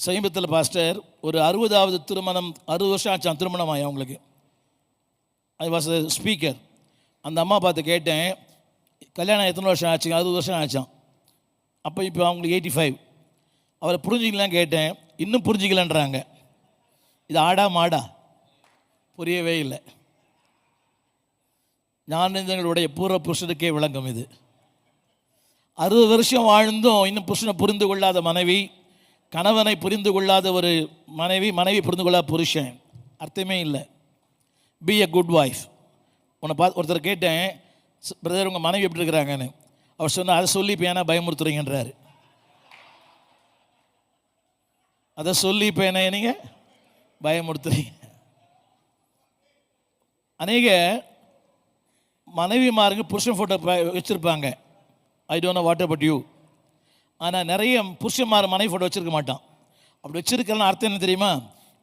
சமீபத்தில் பாஸ்டர் ஒரு 60வது திருமணம், 60 வருஷம் ஆச்சான் திருமணம் ஆகி அவங்களுக்கு. I was speaker. அந்த அம்மா பார்த்து கேட்டேன், கல்யாணம் எத்தனை வருஷம் ஆச்சு? 60 வருஷம் ஆச்சான். அப்போ இப்போ அவங்களுக்கு 85. அவரை புரிஞ்சிக்கலாம் கேட்டேன், இன்னும் புரிஞ்சிக்கலன்றாங்க. இது ஆடா மாடா? புரியவே இல்லை. ஞானேந்திரங்களுடைய பூர்வ புருஷனுக்கே விளங்கும் இது. 60 வருஷம் வாழ்ந்தும் இன்னும் புருஷனை புரிந்து கொள்ளாத மனைவி, கணவனை புரிந்து கொள்ளாத ஒரு மனைவி, மனைவி புரிந்து கொள்ளாத புருஷன், அர்த்தமே இல்லை. B a good wife. உன்னை பார்த்து ஒருத்தர் கேட்டேன், பிரதர் உங்கள் மனைவி எப்படி இருக்கிறாங்கன்னு. அவர் சொன்னால், அதை சொல்லி இப்போ ஏன்னா பயமுறுத்துறீங்கன்றாரு. அதை சொல்லி இப்போ என்ன நீங்கள் பயமுறுத்துறீங்க. அநேக மனைவிமாருங்க புருஷன் ஃபோட்டோ வச்சுருப்பாங்க. ஐ don't know what about you. ஆனால் நிறைய புருஷன்மார் மனைவி ஃபோட்டோ வச்சுருக்க மாட்டான். அப்படி வச்சுருக்கலாம் அர்த்தம் என்ன தெரியுமா?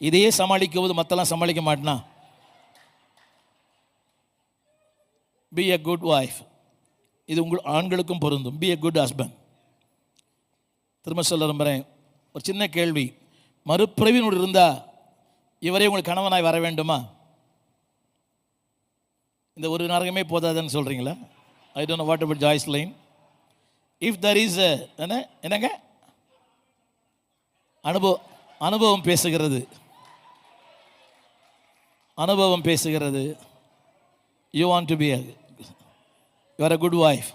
இதையே சமாளிக்கும் போது மற்றெல்லாம் சமாளிக்க மாட்டேனா. B a good wife. இது ஆண்களுக்கும் பொருந்தும். B a good husband. திரும்ப சொல்ல விரும்புகிறேன், ஒரு சின்ன கேள்வி. மறுபிறவினோடு இருந்தால் இவரே உங்களுக்கு கணவனாய் வர வேண்டுமா? இந்த ஒரு நரகமே போதாதுன்னு சொல்கிறீங்களா? I don't know what about joys line. If there is என்னங்க அனுபவம் பேசுகிறது. அனுபவம் பேசுகிறது. You want to be you are a good wife.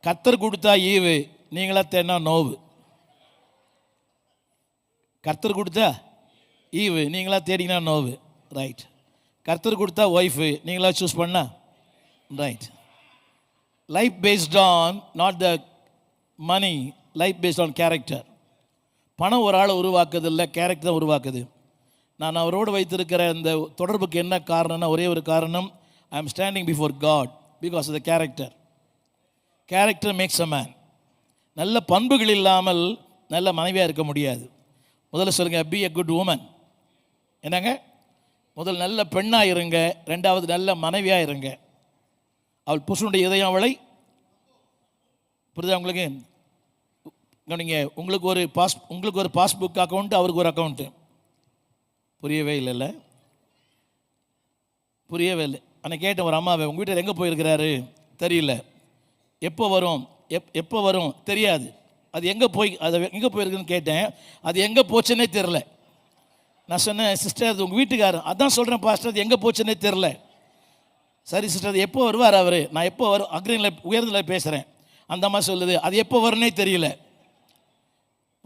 கர்த்தர் கொடுத்தா ஈவு, நீங்களா தேடினா நோவு. கர்த்தர் கொடுத்தா ஈவு, நீங்களா தேடினா நோவு. ரைட். கர்த்தர் கொடுத்தா ஒய்ஃபு, நீங்களா சூஸ் பண்ணா right. Life based on not the money, life based on character. பணம் ஒரு ஆளை உருவாக்குது இல்லை, கேரக்டர் தான் உருவாக்குது. நான் அவரோடு வைத்திருக்கிற இந்த தொடர்புக்கு என்ன காரணம்னா, ஒரே ஒரு காரணம், I am standing before God because of the character. Character makes a man. நல்ல பண்புகள் இல்லாமல் நல்ல மனைவியாக இருக்க முடியாது. முதல்ல சொல்லுங்கள், பி எ குட் உமன். என்னங்க? முதல் நல்ல பெண்ணாக இருங்க, ரெண்டாவது நல்ல மனைவியாக இருங்க. அவள் புருஷனுடைய இதயம் அவளை புரியுதா உங்களுக்கு? நீங்கள் உங்களுக்கு ஒரு பாஸ்புக் அக்கௌண்ட்டு, அவருக்கு ஒரு அக்கௌண்ட்டு. புரியவே இல்லைல்ல? புரியவே இல்லை. அன்னைக்கு கேட்டேன் ஒரு அம்மாவை, உங்கள் வீட்டில் எங்கே போயிருக்கிறாரு? தெரியல. எப்போ வரும்? எப்போ வரும் தெரியாது. அது எங்கே போயிருக்குன்னு கேட்டேன். அது எங்கே போச்சுன்னே தெரில. நான் சொன்னேன், சிஸ்டர் அது உங்கள் வீட்டுக்காரர். அதான் சொல்கிறேன் பாஸ்டர், அது எங்கே போச்சுன்னே தெரில. சரி சிஸ்டர், அது எப்போ வருவார் அவர்? நான் எப்போ வரும் அக்ரியில் உயர்ந்தில் பேசுகிறேன். அந்த அம்மா சொல்லுது, அது எப்போ வரும்னே தெரியல.